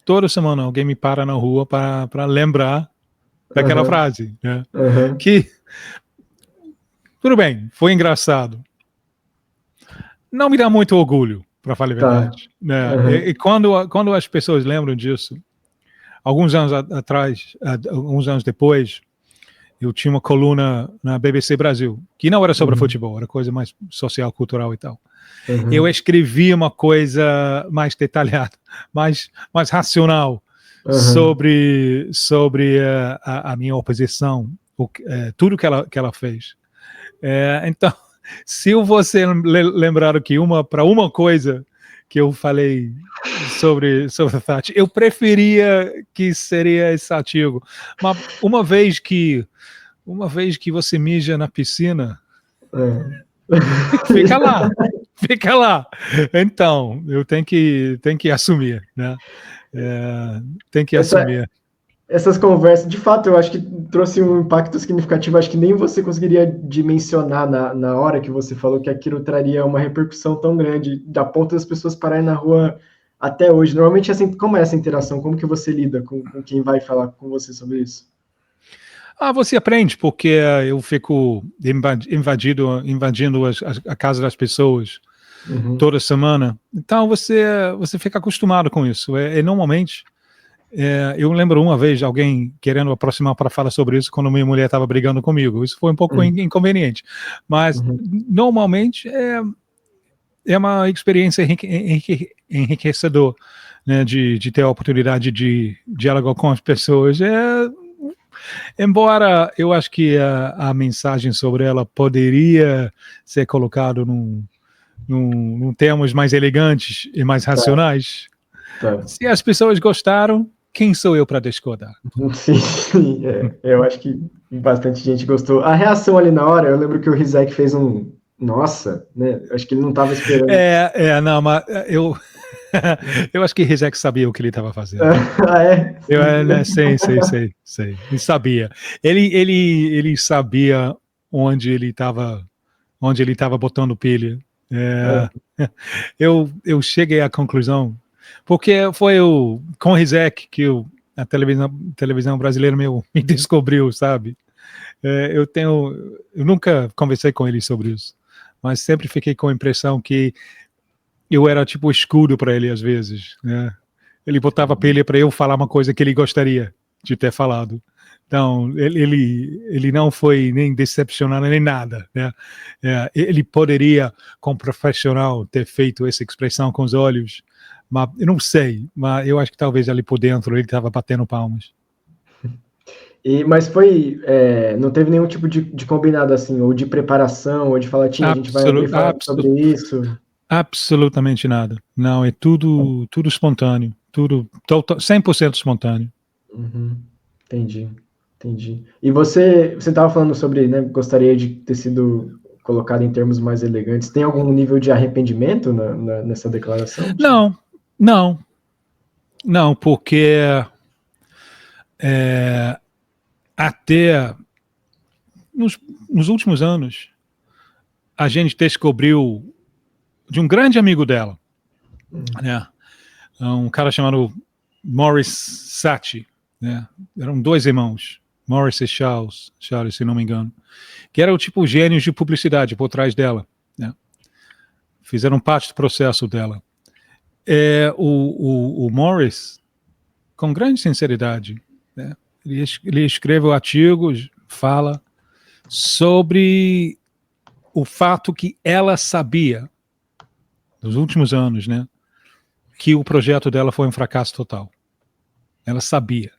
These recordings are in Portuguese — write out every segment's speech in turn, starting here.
toda semana alguém me para na rua para lembrar daquela frase, né? Que, tudo bem, foi engraçado. Não me dá muito orgulho, para falar a verdade. Né? E quando as pessoas lembram disso, alguns anos atrás, alguns anos depois, eu tinha uma coluna na BBC Brasil, que não era sobre futebol, era coisa mais social, cultural e tal. Eu escrevi uma coisa mais detalhada, mais racional sobre a minha oposição, tudo que ela fez. Então, se você lembrar que para uma coisa que eu falei sobre a Thatcher, eu preferia que seria esse artigo. Mas uma vez que você mija na piscina, fica lá. Então, eu tenho que assumir, né? Tem que assumir. Essas conversas, de fato, eu acho que trouxe um impacto significativo. Acho que nem você conseguiria dimensionar na hora que você falou que aquilo traria uma repercussão tão grande, da ponto das pessoas pararem na rua até hoje. Normalmente, assim, como é essa interação? Como que você lida com quem vai falar com você sobre isso? Você aprende, porque eu fico invadindo a casa das pessoas toda semana. Então, você fica acostumado com isso. Normalmente, eu lembro uma vez alguém querendo aproximar para falar sobre isso quando minha mulher estava brigando comigo. Isso foi um pouco inconveniente. Mas, normalmente, é uma experiência enriquecedora, né, de ter a oportunidade de dialogar com as pessoas. Embora eu acho que a mensagem sobre ela poderia ser colocada num termos mais elegantes e mais racionais. Se as pessoas gostaram, quem sou eu para discordar? Sim, eu acho que bastante gente gostou. A reação ali na hora, eu lembro que o Rizek fez um nossa, né? Acho que ele não estava esperando. Não, mas eu acho que Rizek sabia o que ele estava fazendo. Sei. Ele sabia. Ele sabia onde ele estava botando pilha. Eu cheguei à conclusão, porque foi com o Rizek que a televisão brasileira me descobriu, sabe? Eu nunca conversei com ele sobre isso, mas sempre fiquei com a impressão que eu era tipo escudo para ele às vezes, né? Ele botava pilha para eu falar uma coisa que ele gostaria de ter falado. Então, ele não foi nem decepcionado nem nada, né? Ele poderia, como profissional, ter feito essa expressão com os olhos, mas eu não sei, mas eu acho que talvez ali por dentro ele estava batendo palmas. Mas não teve nenhum tipo de combinado assim, ou de preparação, ou de falar, a gente vai abrir falando sobre isso? Absolutamente nada. Não, é tudo espontâneo, tudo 100% espontâneo. Entendi. E você estava falando sobre, né, gostaria de ter sido colocado em termos mais elegantes. Tem algum nível de arrependimento nessa declaração? Não, porque até nos últimos anos a gente descobriu de um grande amigo dela, né? Um cara chamado Morris Sachi, né? Eram dois irmãos, Morris e Charles, se não me engano, que eram tipo gênios de publicidade por trás dela, né? Fizeram parte do processo dela. O Morris, com grande sinceridade, né? Ele escreve artigos, fala sobre o fato que ela sabia, nos últimos anos, né, que o projeto dela foi um fracasso total. Ela sabia.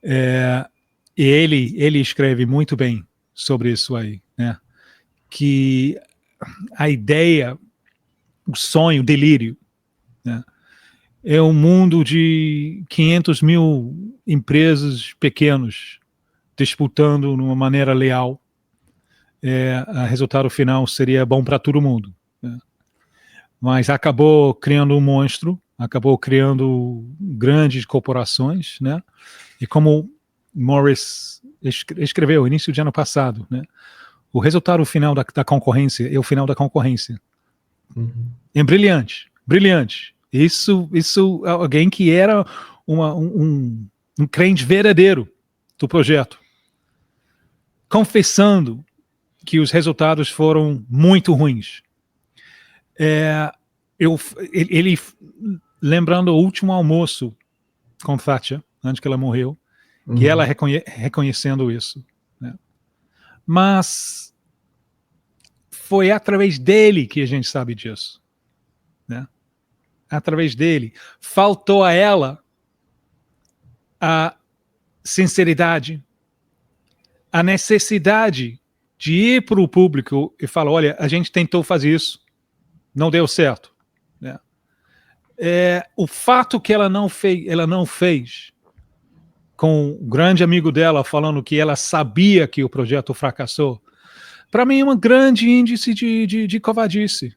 E ele escreve muito bem sobre isso aí, né, que a ideia, o sonho, o delírio, né, é um mundo de 500 mil empresas pequenos disputando de uma maneira leal. O resultado final seria bom para todo mundo, né? Mas acabou criando um monstro, acabou criando grandes corporações, né? E como Morris escreveu no início de ano passado, né, o resultado final da concorrência é o final da concorrência. É brilhante. Isso alguém que era um crente verdadeiro do projeto, confessando que os resultados foram muito ruins. Ele lembrando o último almoço com Thatcher, antes que ela morreu, e ela reconhecendo isso, né? Mas foi através dele que a gente sabe disso, né? Através dele. Faltou a ela a sinceridade, a necessidade de ir para o público e falar, olha, a gente tentou fazer isso, não deu certo, né? O fato que ela não fez com o grande amigo dela falando que ela sabia que o projeto fracassou, para mim é um grande índice de covardice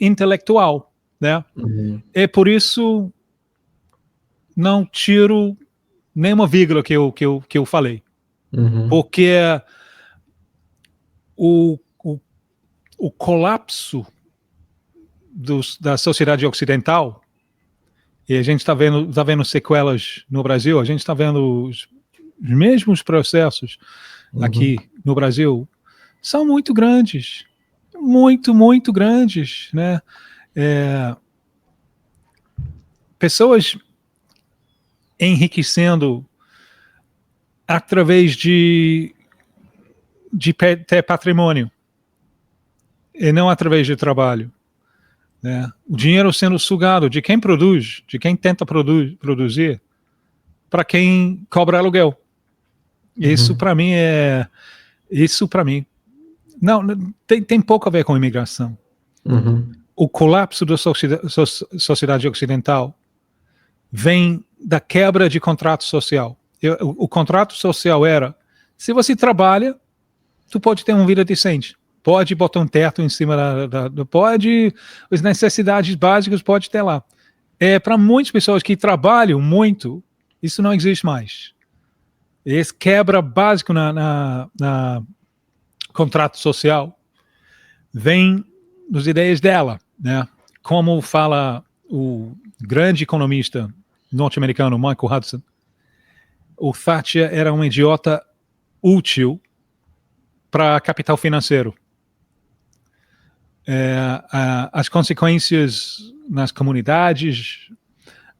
intelectual, né? É por isso não tiro nenhuma vírgula que eu falei, porque o colapso da sociedade ocidental, e a gente está vendo sequelas no Brasil, a gente está vendo os mesmos processos aqui no Brasil, são muito grandes, muito grandes, né? Pessoas enriquecendo através de ter patrimônio e não através de trabalho, né? O dinheiro sendo sugado de quem produz, de quem tenta produzir, para quem cobra aluguel. Isso para mim não tem pouco a ver com imigração. O colapso da sociedade ocidental vem da quebra de contrato social. O contrato social era, se você trabalha, tu pode ter uma vida decente, pode botar um teto em cima pode, as necessidades básicas pode ter lá. Para muitas pessoas que trabalham muito, isso não existe mais. Esse quebra básico na contrato social vem das ideias dela, né? Como fala o grande economista norte-americano Michael Hudson, o Thatcher era um idiota útil para capital financeiro. As consequências nas comunidades,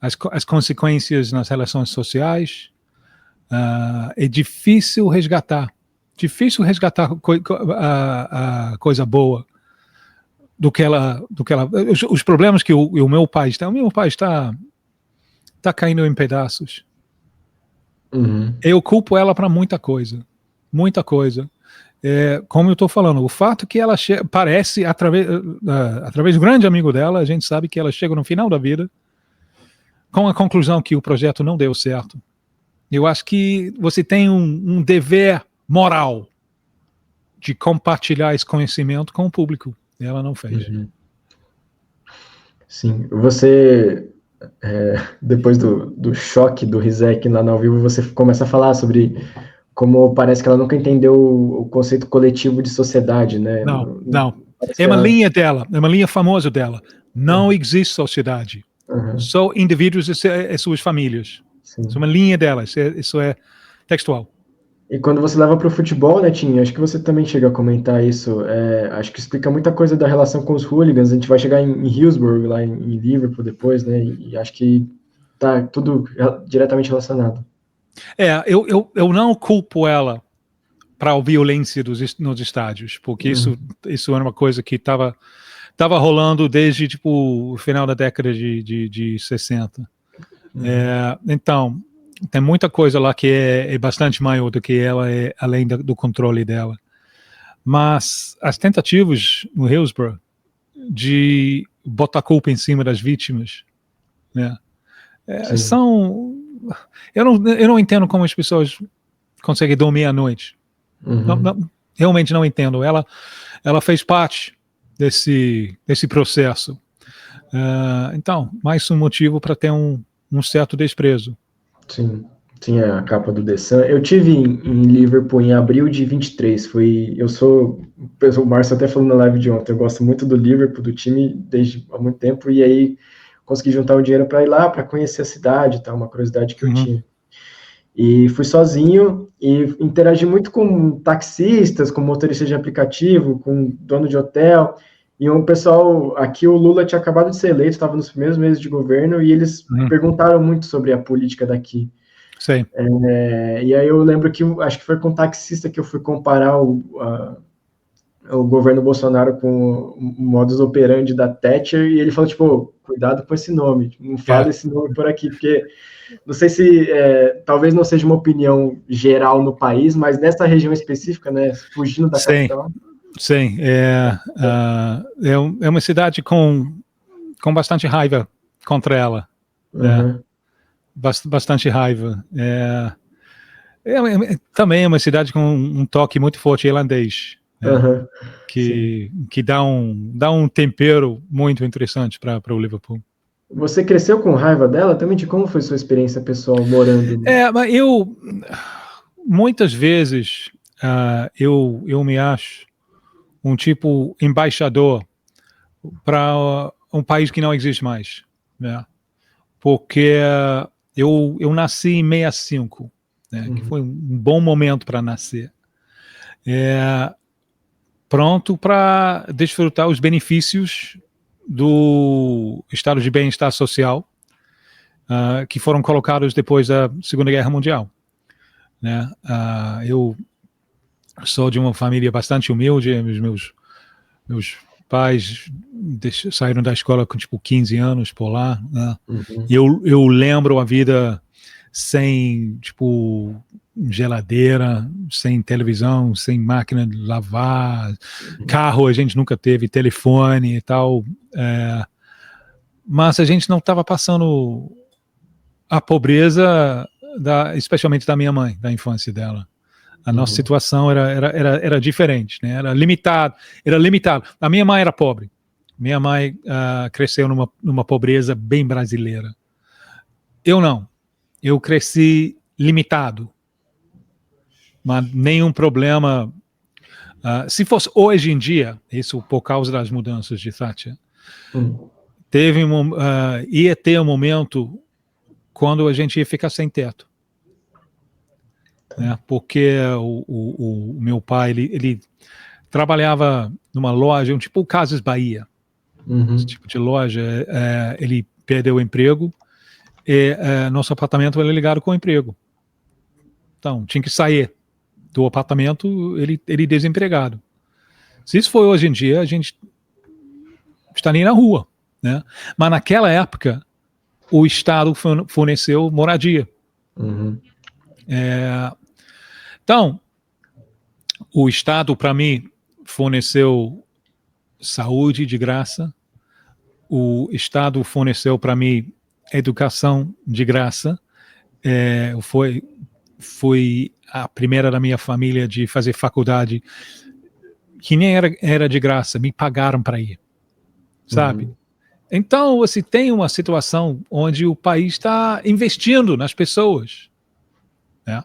as consequências nas relações sociais, é difícil resgatar a coisa boa do que ela os problemas que o meu país está caindo em pedaços. Eu culpo ela para muita coisa. Como eu estou falando, o fato que ela parece, através do grande amigo dela, a gente sabe que ela chega no final da vida com a conclusão que o projeto não deu certo. Eu acho que você tem um dever moral de compartilhar esse conhecimento com o público. Ela não fez. Sim, você, depois do choque do Rizek lá no ao vivo, você começa a falar sobre como parece que ela nunca entendeu o conceito coletivo de sociedade, né? Não. É uma linha dela, é uma linha famosa dela. Não existe sociedade. Só indivíduos e suas famílias. Sim. Isso é uma linha dela, isso é textual. E quando você leva para o futebol, né, Tim, acho que você também chega a comentar isso, acho que explica muita coisa da relação com os hooligans. A gente vai chegar em Hillsborough, lá em Liverpool depois, né, e acho que tá tudo diretamente relacionado. Eu não culpo ela para a violência nos estádios, porque isso era uma coisa que estava rolando desde tipo o final da década de 60. Então, tem muita coisa lá que é bastante maior do que ela, além do controle dela. Mas as tentativas no Hillsborough de botar culpa em cima das vítimas, né, são... Eu não entendo como as pessoas conseguem dormir à noite. Realmente não entendo. Ela fez parte desse processo. Então, mais um motivo para ter um certo desprezo. Sim, a capa do The Sun. Eu tive em Liverpool em abril de 23. O Márcio até falou na live de ontem, eu gosto muito do Liverpool, do time, desde há muito tempo, e aí consegui juntar um dinheiro para ir lá, para conhecer a cidade, tá? Uma curiosidade que eu tinha. E fui sozinho e interagi muito com taxistas, com motoristas de aplicativo, com dono de hotel. E um pessoal, aqui o Lula tinha acabado de ser eleito, estava nos primeiros meses de governo, e eles perguntaram muito sobre a política daqui. Sim. E aí eu lembro que, acho que foi com um taxista que eu fui comparar o governo Bolsonaro com o modus operandi da Thatcher, e ele falou, tipo, cuidado com esse nome, não fala esse nome por aqui, porque não sei se, talvez não seja uma opinião geral no país, mas nessa região específica, né, fugindo da capital. Sim, é uma cidade com bastante raiva contra ela, né? Bastante raiva. Também é uma cidade com um toque muito forte irlandês, né? Que dá um tempero muito interessante para o Liverpool. Você cresceu com raiva dela também? De como foi sua experiência pessoal morando? Mas muitas vezes eu me acho um tipo embaixador para um país que não existe mais, né? Porque eu nasci em 65, né? Que foi um bom momento para nascer. Pronto para desfrutar os benefícios do estado de bem-estar social que foram colocados depois da Segunda Guerra Mundial, né? Eu sou de uma família bastante humilde. Meus pais saíram da escola com tipo 15 anos por lá, né? Eu lembro a vida sem tipo geladeira, sem televisão, sem máquina de lavar, carro a gente nunca teve, telefone e tal, mas a gente não estava passando a pobreza especialmente da minha mãe, da infância dela. A nossa situação era diferente, né? Era limitado. A minha mãe era pobre. Minha mãe cresceu numa pobreza bem brasileira. Eu não. Eu cresci limitado. Mas nenhum problema. Se fosse hoje em dia, isso por causa das mudanças de Thatcher, ia ter um momento quando a gente ia ficar sem teto. Né? Porque o meu pai ele trabalhava numa loja, um tipo Casas Bahia, esse tipo de loja. Ele perdeu o emprego e nosso apartamento era ligado com o emprego. Então, tinha que sair do apartamento, ele desempregado. Se isso for hoje em dia, a gente estaria na rua, né? Mas naquela época, o Estado forneceu moradia. Então, o Estado, para mim, forneceu saúde de graça. O Estado forneceu para mim educação de graça. Fui a primeira da minha família de fazer faculdade, que nem era de graça, me pagaram para ir, sabe? Então, você tem uma situação onde o país está investindo nas pessoas, né?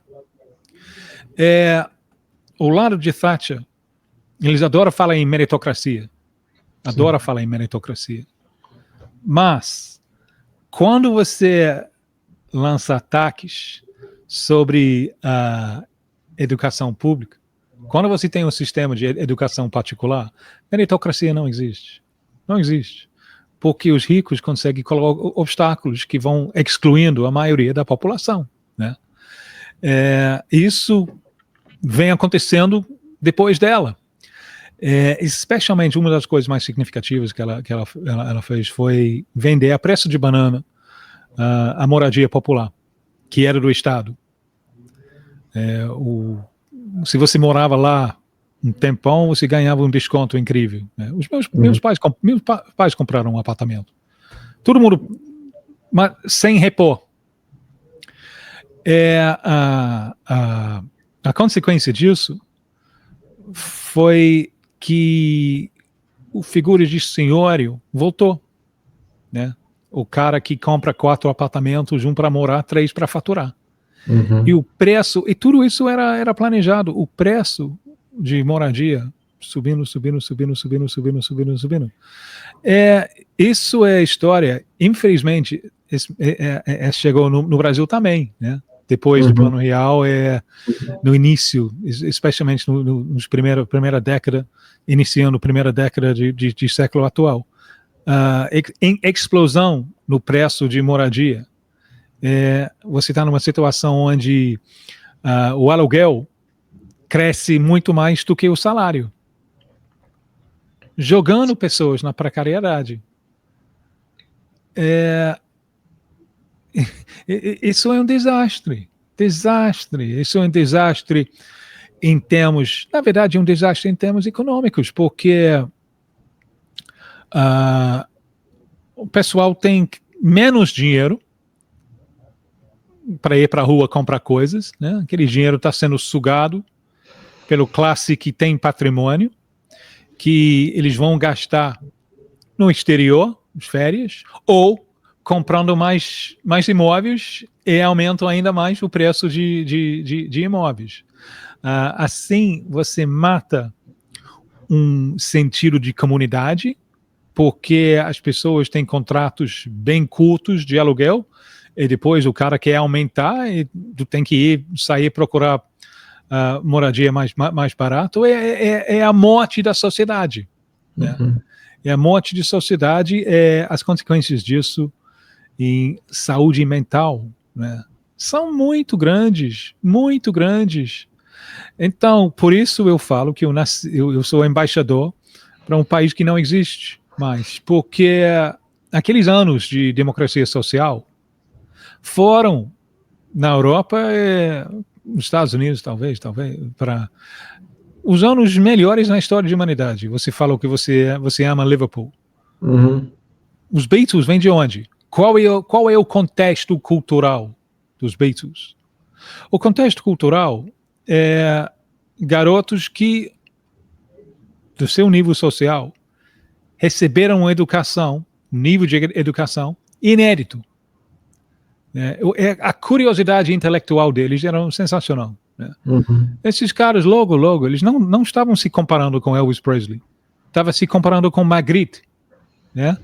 O lado de Thatcher, eles adoram falar em meritocracia. Mas, quando você lança ataques sobre a educação pública, quando você tem um sistema de educação particular, meritocracia não existe. Não existe. Porque os ricos conseguem colocar obstáculos que vão excluindo a maioria da população, né? Isso vem acontecendo depois dela. Especialmente uma das coisas mais significativas que ela fez foi vender a preço de banana a moradia popular, que era do Estado. Se você morava lá um tempão, você ganhava um desconto incrível, né? Meus pais compraram um apartamento. Todo mundo, mas sem repor. A consequência disso foi que o figura de senhório voltou, né? O cara que compra 4 apartamentos, um para morar, 3 para faturar. E o preço, e tudo isso era planejado, o preço de moradia subindo. Isso é história, infelizmente, chegou no Brasil também, né? Depois do Plano Real, no início, especialmente nos primeira década, iniciando a primeira década de século atual, explosão no preço de moradia. Você está numa situação onde o aluguel cresce muito mais do que o salário, jogando pessoas na precariedade. Isso é um desastre. Isso é um desastre em termos, na verdade, um desastre em termos econômicos, porque o pessoal tem menos dinheiro para ir para a rua comprar coisas, né? Aquele dinheiro está sendo sugado pelo classe que tem patrimônio, que eles vão gastar no exterior, nas férias, ou comprando mais imóveis e aumentam ainda mais o preço de imóveis. Assim, você mata um sentido de comunidade, porque as pessoas têm contratos bem curtos de aluguel, e depois o cara quer aumentar e tu tem que sair procurar moradia mais barato. É a morte da sociedade. Né? É a morte da sociedade, as consequências disso em saúde mental, né, são muito grandes. Então, por isso eu falo que eu sou embaixador para um país que não existe mais, porque aqueles anos de democracia social foram, na Europa, nos Estados Unidos, talvez, para os anos melhores na história da humanidade. Você falou que você ama Liverpool. Os Beatles vêm de onde? Qual é o contexto cultural dos Beatles? O contexto cultural é garotos que, do seu nível social, receberam uma educação, um nível de educação inédito. A curiosidade intelectual deles era sensacional. Né? Esses caras, logo, eles não estavam se comparando com Elvis Presley. Estavam se comparando com Magritte. Né?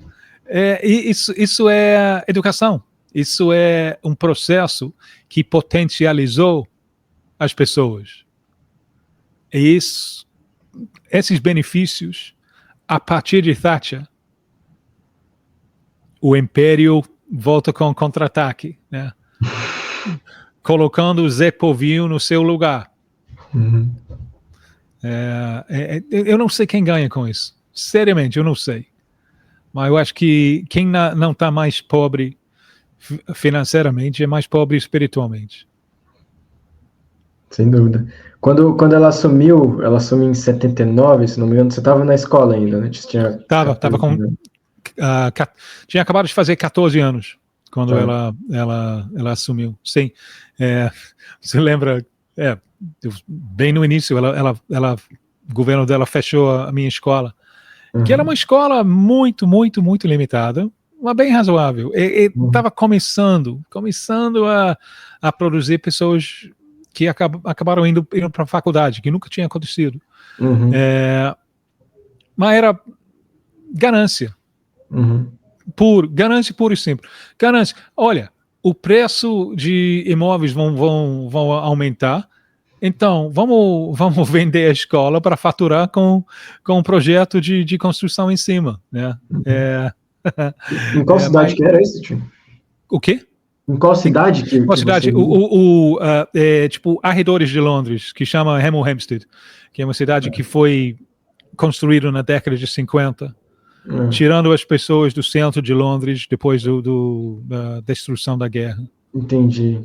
Isso é educação. Isso é um processo que potencializou as pessoas. E esses benefícios, a partir de Thatcher, o império volta com contra-ataque, né? Colocando o Zé Povinho no seu lugar. Eu não sei quem ganha com isso. Seriamente, eu não sei. Mas eu acho que quem não está mais pobre financeiramente é mais pobre espiritualmente. Sem dúvida. Quando ela assumiu em 79, se não me engano, você estava na escola ainda, né? Estava com... tinha acabado de fazer 14 anos quando ela assumiu. Sim. Você lembra... bem no início, o governo dela fechou a minha escola, que era uma escola muito limitada, mas bem razoável. Estava começando a produzir pessoas que acabaram indo para a faculdade, que nunca tinha acontecido. Mas era ganância. Ganância pura e simples. Ganância. Olha, o preço de imóveis vão aumentar, então vamos vender a escola para faturar com um projeto de construção em cima. Né? Em qual cidade que era esse, tio? O quê? Em qual cidade que qual cidade? Tipo, arredores de Londres, que chama Hemel Hempstead, que é uma cidade que foi construída na década de 50, tirando as pessoas do centro de Londres depois da destruição da guerra. Entendi.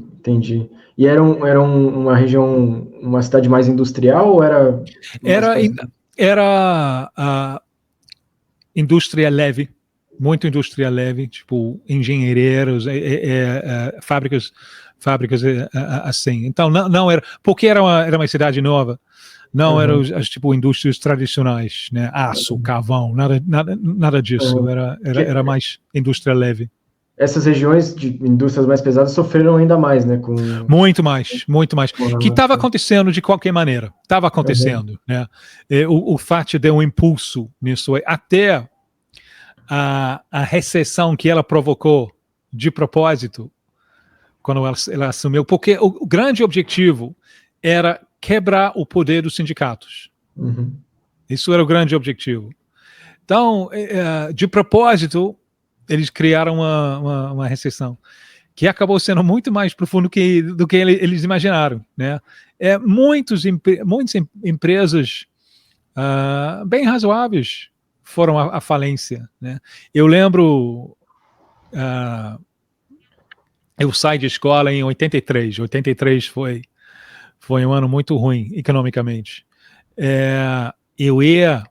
E era uma região, uma cidade mais industrial ou era... Era indústria leve, muito indústria leve, tipo engenheiros, fábricas assim. Então não era, porque era uma cidade nova, não eram as tipo indústrias tradicionais, né? Aço, carvão, nada disso. Era mais indústria leve. essas regiões de indústrias mais pesadas sofreram ainda mais, né? Muito mais. Que estava acontecendo de qualquer maneira. Estava acontecendo. Né? O FAT deu um impulso nisso aí. Até a recessão que ela provocou de propósito, quando ela assumiu, porque o grande objetivo era quebrar o poder dos sindicatos. Isso era o grande objetivo. Então, de propósito, eles criaram uma recessão que acabou sendo muito mais profundo do que eles imaginaram. Né? Muitas empresas bem razoáveis foram à falência. Né? Eu lembro, eu saí de escola em 83. 83 foi um ano muito ruim economicamente. Eu ia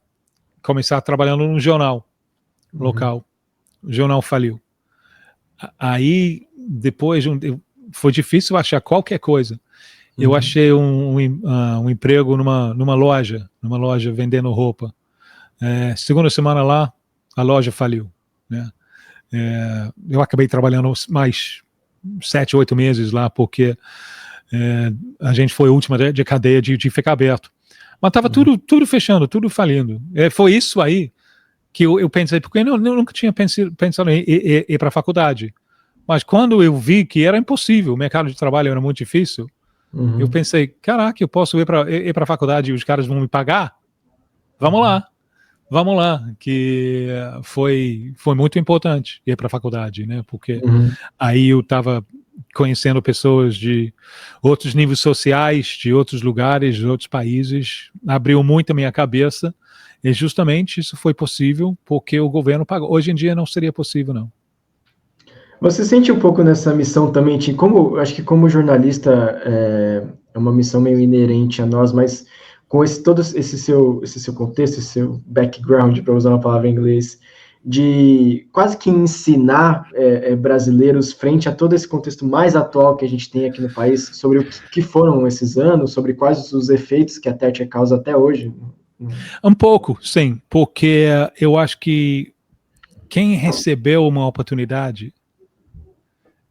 começar trabalhando num jornal local. O jornal faliu. Aí, depois, foi difícil achar qualquer coisa. Eu achei um emprego numa loja vendendo roupa. Segunda semana lá, a loja faliu. Né? Eu acabei trabalhando mais 7, 8 meses lá, porque a gente foi a última de cadeia de ficar aberto. Mas estava tudo fechando, tudo falindo. Foi isso aí que eu pensei, porque eu nunca tinha pensado em ir para a faculdade. Mas quando eu vi que era impossível, o mercado de trabalho era muito difícil, eu pensei, caraca, eu posso ir para a faculdade e os caras vão me pagar? Vamos lá, que foi muito importante ir para a faculdade, né? Porque aí eu estava conhecendo pessoas de outros níveis sociais, de outros lugares, de outros países, abriu muito a minha cabeça, e justamente isso foi possível porque o governo pagou. Hoje em dia não seria possível, não. Você sente um pouco nessa missão também, Tim, acho que como jornalista é uma missão meio inerente a nós, mas com todo esse seu contexto, esse seu background, para usar uma palavra em inglês, de quase que ensinar brasileiros frente a todo esse contexto mais atual que a gente tem aqui no país, sobre o que foram esses anos, sobre quais os efeitos que a Thatcher causa até hoje? Um pouco, sim, porque eu acho que quem recebeu uma oportunidade,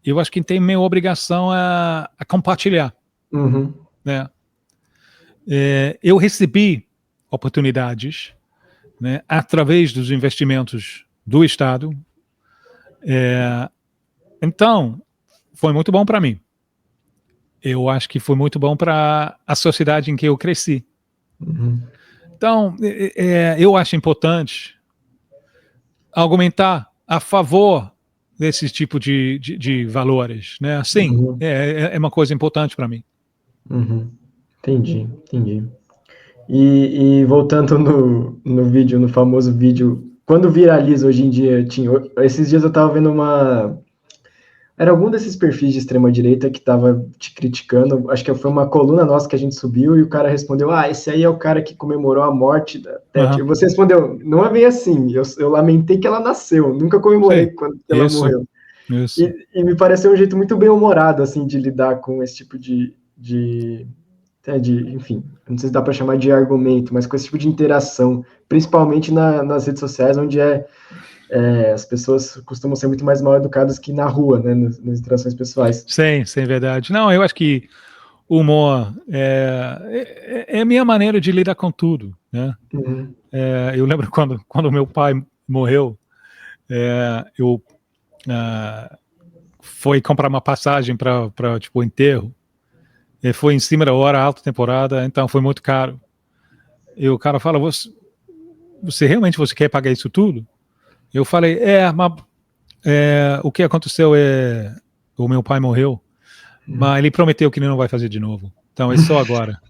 eu acho que tem meio obrigação a compartilhar. Né? Eu recebi oportunidades, né, através dos investimentos do Estado. Então, foi muito bom para mim. Eu acho que foi muito bom para a sociedade em que eu cresci. Então, eu acho importante argumentar a favor desse tipo de valores. Né? Sim, é uma coisa importante para mim. Entendi. E voltando no vídeo, no famoso vídeo, quando viraliza hoje em dia, esses dias eu estava vendo era algum desses perfis de extrema-direita que estava te criticando, acho que foi uma coluna nossa que a gente subiu, e o cara respondeu, esse aí é o cara que comemorou a morte da Thatcher. E você respondeu, não é bem assim, eu lamentei que ela nasceu, nunca comemorei quando ela morreu. Isso. E me pareceu um jeito muito bem-humorado, assim, de lidar com esse tipo enfim, não sei se dá para chamar de argumento, mas com esse tipo de interação, principalmente nas redes sociais, onde as pessoas costumam ser muito mais mal educadas que na rua, né, nas interações pessoais. Sim, verdade. Não, eu acho que o humor é a minha maneira de lidar com tudo, né? Eu lembro quando meu pai morreu, eu fui comprar uma passagem para tipo enterro. Foi em cima da hora, alta temporada, então foi muito caro. E o cara fala, você realmente quer pagar isso tudo? Eu falei, mas o que aconteceu o meu pai morreu, mas ele prometeu que ele não vai fazer de novo. Então é só agora.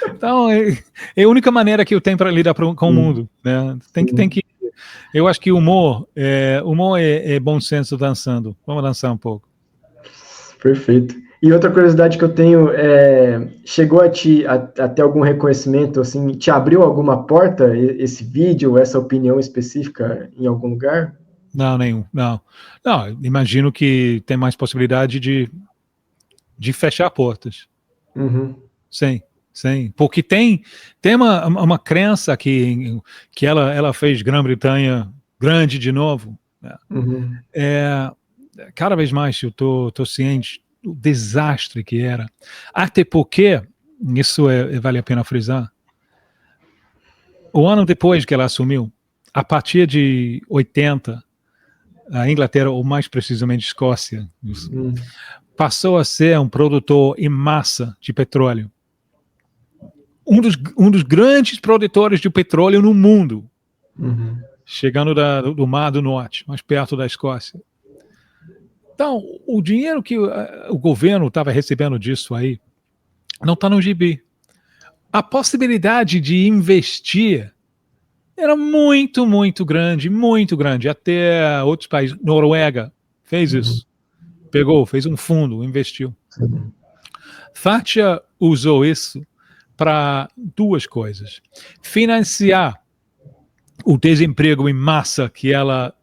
Então é a única maneira que eu tenho para lidar com o mundo. Né? Tem que. Eu acho que humor é bom senso dançando. Vamos dançar um pouco. Perfeito. E outra curiosidade que eu tenho chegou a ter algum reconhecimento, assim, te abriu alguma porta esse vídeo, essa opinião específica em algum lugar? Não, nenhum. Não, imagino que tem mais possibilidade de fechar portas. Sim. Porque tem uma crença que ela fez Grã-Bretanha grande de novo. Né? Uhum. Cada vez mais eu tô ciente do desastre que era. Até porque, isso vale a pena frisar, o ano depois que ela assumiu, a partir de 80, a Inglaterra, ou mais precisamente Escócia, passou a ser um produtor em massa de petróleo. Um dos grandes produtores de petróleo no mundo, chegando do Mar do Norte, mais perto da Escócia. Então, o dinheiro que o governo estava recebendo disso aí não está no gibi. A possibilidade de investir era muito, muito grande, muito grande. Até outros países, Noruega fez isso. Fez um fundo, investiu. Thatcher usou isso para duas coisas. Financiar o desemprego em massa que ela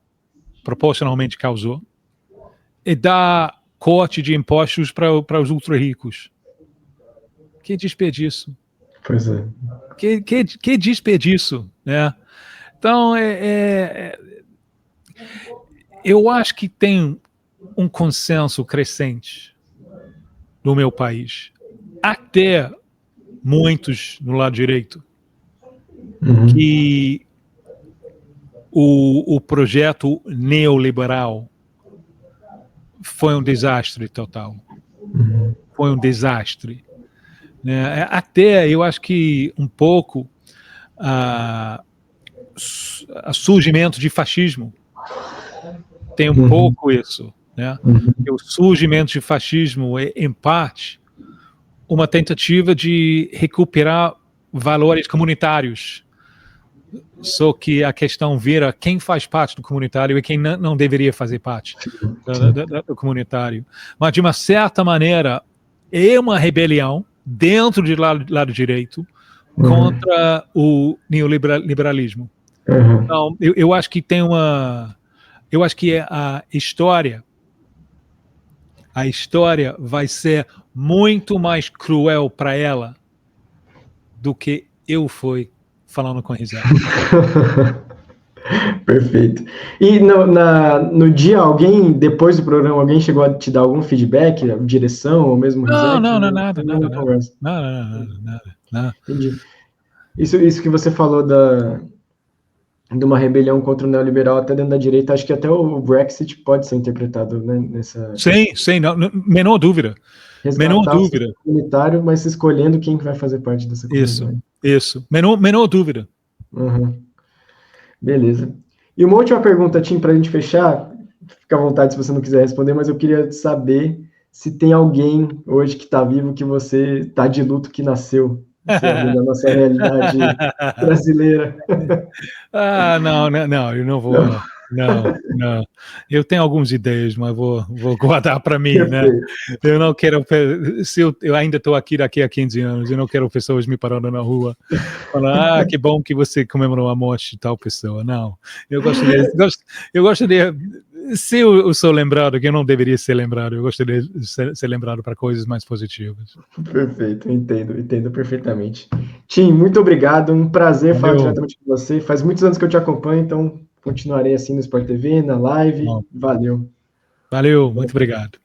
proporcionalmente causou e dar corte de impostos para os ultra ricos. Que desperdício. Pois é. Que desperdício, né? Então, eu acho que tem um consenso crescente no meu país, até muitos no lado direito, que o projeto neoliberal foi um desastre total. Foi um desastre. Né? Até, eu acho que um pouco surgimento de fascismo tem um pouco isso. Né? O surgimento de fascismo é, em parte, uma tentativa de recuperar valores comunitários. Só que a questão vira quem faz parte do comunitário e quem não deveria fazer parte do comunitário. Mas, de uma certa maneira, é uma rebelião dentro do lado direito contra o neoliberalismo. Então, eu acho que tem eu acho que a história vai ser muito mais cruel para ela do que eu fui falando com risada. Perfeito. E no dia, depois do programa, alguém chegou a te dar algum feedback, direção, ou mesmo Não, nada. Nada. Entendi. Isso que você falou de uma rebelião contra o neoliberal até dentro da direita, acho que até o Brexit pode ser interpretado, né, nessa... Sim, não, menor dúvida. Menor dúvida. Comunitário, mas escolhendo quem vai fazer parte dessa comunidade. Isso. Menor dúvida. Beleza. E uma última pergunta, Tim, para a gente fechar, fica à vontade se você não quiser responder, mas eu queria saber se tem alguém hoje que está vivo que você está de luto que nasceu, se é alguém da nossa realidade brasileira. Não, eu não vou... Não. Eu tenho algumas ideias, mas vou guardar para mim, né? Eu não quero... Se eu ainda estou aqui daqui a 15 anos, eu não quero pessoas me parando na rua falando, que bom que você comemorou a morte de tal pessoa. Não. Eu gostaria... Se eu sou lembrado, que eu não deveria ser lembrado, eu gostaria de ser lembrado para coisas mais positivas. Perfeito, entendo perfeitamente. Tim, muito obrigado, um prazer falar diretamente com você. Faz muitos anos que eu te acompanho, então continuarei assim no Sport TV, na live. Valeu. Muito obrigado.